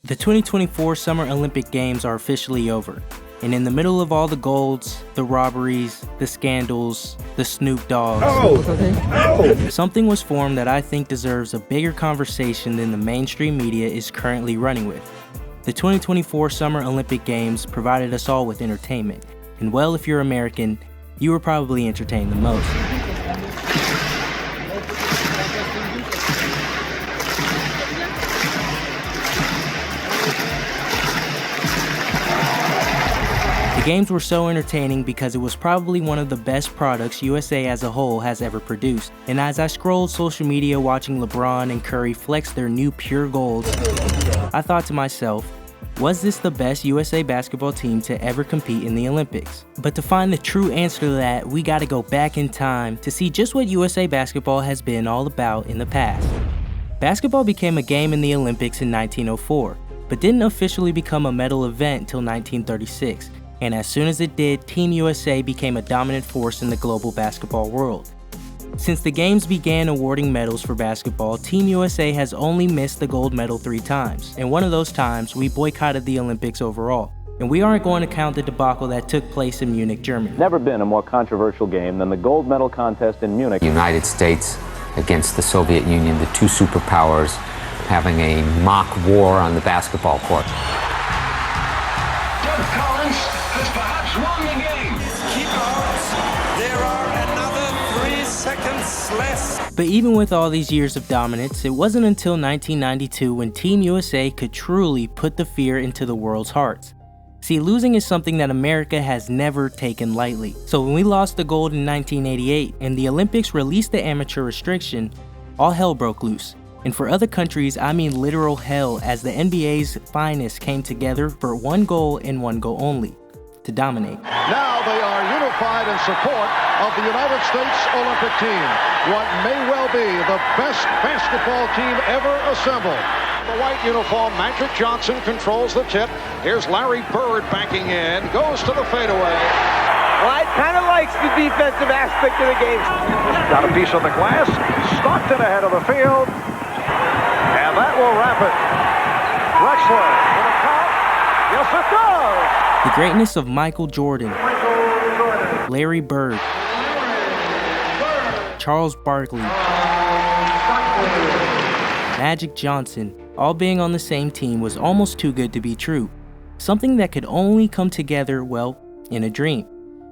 The 2024 Summer Olympic Games are officially over, and in the middle of all the golds, the robberies, the scandals, the Snoop Dogs, something was formed that I think deserves a bigger conversation than the mainstream media is currently running with. The 2024 Summer Olympic Games provided us all with entertainment, and well, if you're American, you were probably entertained the most. The games were so entertaining because it was probably one of the best products USA as a whole has ever produced. And as I scrolled social media watching LeBron and Curry flex their new pure golds, I thought to myself, was this the best USA basketball team to ever compete in the Olympics? But to find the true answer to that, we gotta go back in time to see just what USA basketball has been all about in the past. Basketball became a game in the Olympics in 1904, but didn't officially become a medal event until 1936. And as soon as it did, Team USA became a dominant force in the global basketball world. Since the games began awarding medals for basketball, Team USA has only missed the gold medal 3 times, and one of those times we boycotted the Olympics overall. And we aren't going to count the debacle that took place in Munich, Germany. Never been a more controversial game than the gold medal contest in Munich. United States against the Soviet Union, the two superpowers having a mock war on the basketball court. Has perhaps won the game. Keep out. There are another 3 seconds less. But even with all these years of dominance, it wasn't until 1992 when Team USA could truly put the fear into the world's hearts. See, losing is something that America has never taken lightly. So when we lost the gold in 1988 and the Olympics released the amateur restriction, all hell broke loose. And for other countries, I mean literal hell, as the NBA's finest came together for one goal and one goal only: to dominate. Now they are unified in support of the United States Olympic team, what may well be the best basketball team ever assembled. The white uniform, Magic Johnson, controls the tip. Here's Larry Bird banking in, goes to the fadeaway. Well, I kind of likes the defensive aspect of the game. Got a piece of the glass, Stockton ahead of the field, and that will wrap it. Drexler with a count. Yes, it does. The greatness of Michael Jordan, Larry Bird, Charles Barkley, Magic Johnson, all being on the same team was almost too good to be true. Something that could only come together, well, in a dream,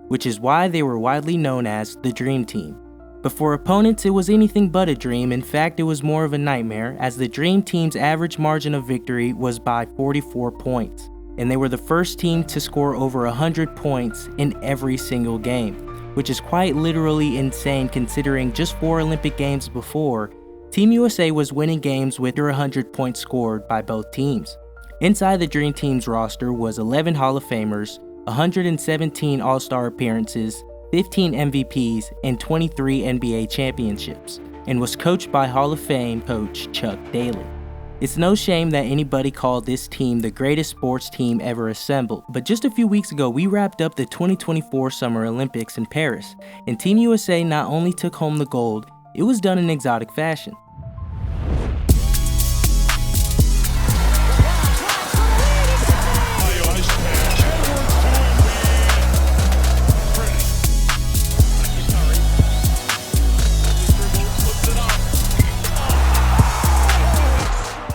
which is why they were widely known as the Dream Team. But for opponents, it was anything but a dream. In fact, it was more of a nightmare, as the Dream Team's average margin of victory was by 44 points. And they were the first team to score over 100 points in every single game, which is quite literally insane considering just 4 Olympic Games before, Team USA was winning games with 100 points scored by both teams. Inside the Dream Team's roster was 11 Hall of Famers, 117 All-Star appearances, 15 MVPs, and 23 NBA championships, and was coached by Hall of Fame coach Chuck Daly. It's no shame that anybody called this team the greatest sports team ever assembled, but just a few weeks ago we wrapped up the 2024 Summer Olympics in Paris, and Team USA not only took home the gold, it was done in exotic fashion.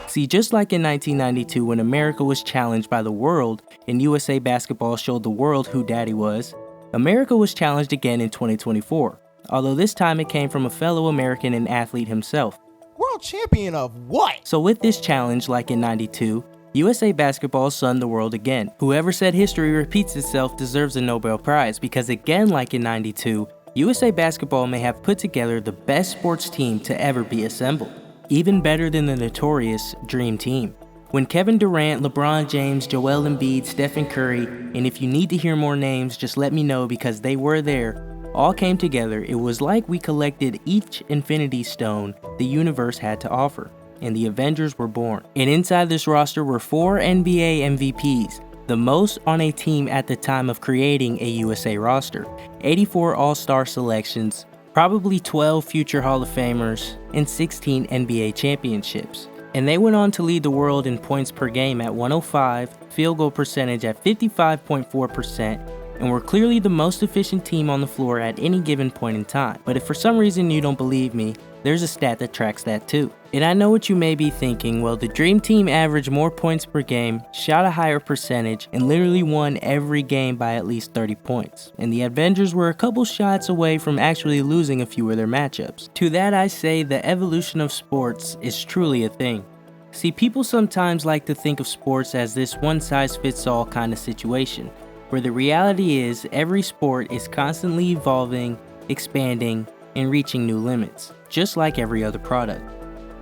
See, just like in 1992 when America was challenged by the world and USA Basketball showed the world who daddy was, America was challenged again in 2024, although this time it came from a fellow American and athlete himself. World champion of what? So with this challenge, like in 92, USA Basketball sunned the world again. Whoever said history repeats itself deserves a Nobel Prize, because again like in 92, USA Basketball may have put together the best sports team to ever be assembled. Even better than the notorious Dream Team. When Kevin Durant, LeBron James, Joel Embiid, Stephen Curry, and if you need to hear more names, just let me know because they were there, all came together, it was like we collected each Infinity Stone the universe had to offer, and the Avengers were born. And inside this roster were 4 NBA MVPs, the most on a team at the time of creating a USA roster, 84 All-Star selections, probably 12 future Hall of Famers, and 16 NBA championships. And they went on to lead the world in points per game at 105, field goal percentage at 55.4%, and were clearly the most efficient team on the floor at any given point in time. But if for some reason you don't believe me, there's a stat that tracks that too. And I know what you may be thinking, well, the Dream Team averaged more points per game, shot a higher percentage, and literally won every game by at least 30 points. And the Avengers were a couple shots away from actually losing a few of their matchups. To that I say the evolution of sports is truly a thing. See, people sometimes like to think of sports as this one-size-fits-all kind of situation, where the reality is every sport is constantly evolving, expanding, and reaching new limits, just like every other product.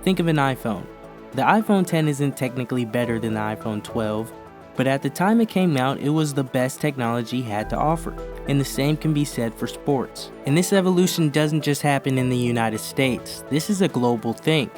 Think of an iPhone. The iPhone 10 isn't technically better than the iPhone 12, but at the time it came out, it was the best technology had to offer, and the same can be said for sports. And this evolution doesn't just happen in the United States, this is a global thing.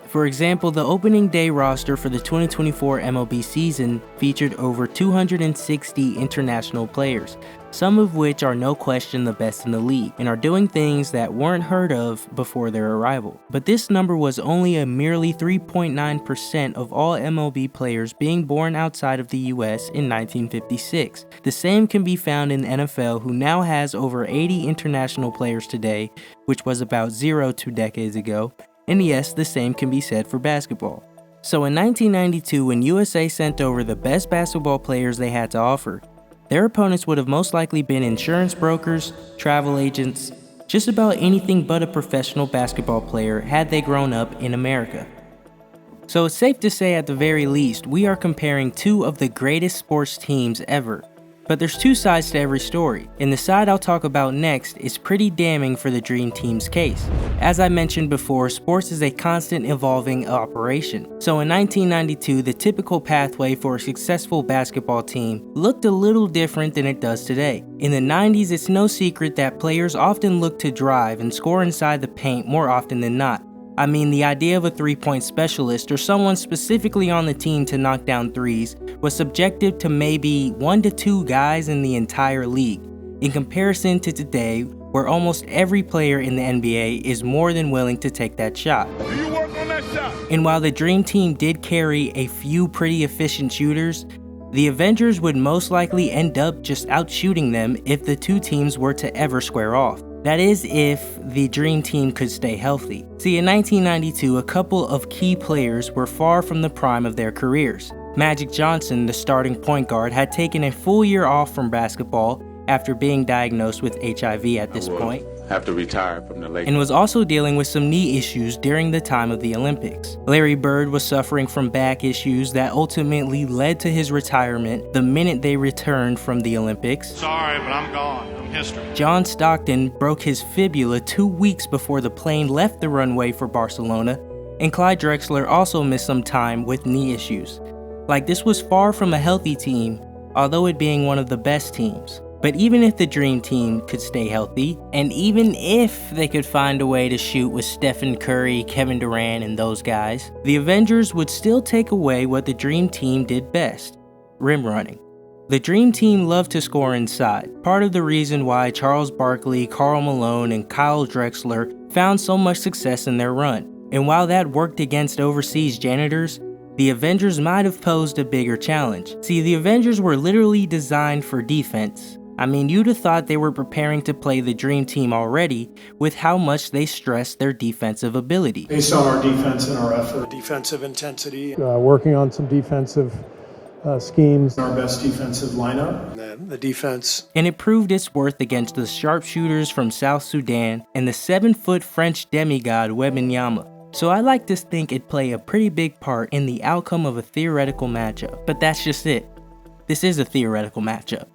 For example, the opening day roster for the 2024 MLB season featured over 260 international players, some of which are no question the best in the league, and are doing things that weren't heard of before their arrival. But this number was only a merely 3.9% of all MLB players being born outside of the US in 1956. The same can be found in the NFL, who now has over 80 international players today, which was about 0 2 decades ago. And yes, the same can be said for basketball. So in 1992, when USA sent over the best basketball players they had to offer, their opponents would have most likely been insurance brokers, travel agents, just about anything but a professional basketball player had they grown up in America. So it's safe to say at the very least, we are comparing two of the greatest sports teams ever. But there's two sides to every story, and the side I'll talk about next is pretty damning for the Dream Team's case. As I mentioned before, sports is a constant evolving operation. So in 1992, the typical pathway for a successful basketball team looked a little different than it does today. In the 90s, it's no secret that players often look to drive and score inside the paint more often than not. I mean, the idea of a three-point specialist or someone specifically on the team to knock down threes was subjective to maybe 1 to 2 guys in the entire league, in comparison to today where almost every player in the NBA is more than willing to take that shot. You work on that shot. And while the Dream Team did carry a few pretty efficient shooters, the Avengers would most likely end up just outshooting them if the two teams were to ever square off. That is, if the Dream Team could stay healthy. See, in 1992, a couple of key players were far from the prime of their careers. Magic Johnson, the starting point guard, had taken a full year off from basketball after being diagnosed with HIV at this point. Have to retire from the Lakers. And was also dealing with some knee issues during the time of the Olympics. Larry Bird was suffering from back issues that ultimately led to his retirement the minute they returned from the Olympics. Sorry, but I'm gone. I'm history. John Stockton broke his fibula 2 weeks before the plane left the runway for Barcelona, and Clyde Drexler also missed some time with knee issues. Like, this was far from a healthy team, although it being one of the best teams. But even if the Dream Team could stay healthy, and even if they could find a way to shoot with Stephen Curry, Kevin Durant, and those guys, the Avengers would still take away what the Dream Team did best: rim running. The Dream Team loved to score inside, part of the reason why Charles Barkley, Karl Malone, and Kyle Drexler found so much success in their run. And while that worked against overseas janitors, the Avengers might have posed a bigger challenge. See, the Avengers were literally designed for defense. I mean, you'd have thought they were preparing to play the Dream Team already with how much they stressed their defensive ability. Based on our defense and our effort, defensive intensity, working on some defensive schemes, our best defensive lineup, and the defense. And it proved its worth against the sharpshooters from South Sudan and the 7-foot French demigod Wembanyama. So I like to think it'd play a pretty big part in the outcome of a theoretical matchup. But that's just it. This is a theoretical matchup.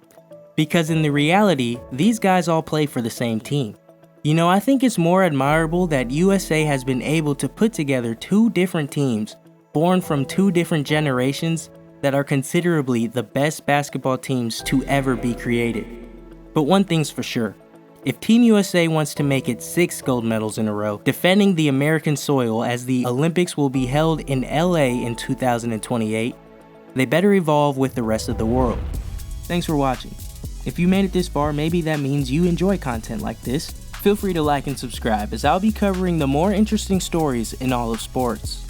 Because in the reality, these guys all play for the same team. You know, I think it's more admirable that USA has been able to put together two different teams, born from two different generations, that are considerably the best basketball teams to ever be created. But one thing's for sure, if Team USA wants to make it 6 gold medals in a row, defending the American soil as the Olympics will be held in LA in 2028, they better evolve with the rest of the world. Thanks for watching. If you made it this far, maybe that means you enjoy content like this. Feel free to like and subscribe, as I'll be covering the more interesting stories in all of sports.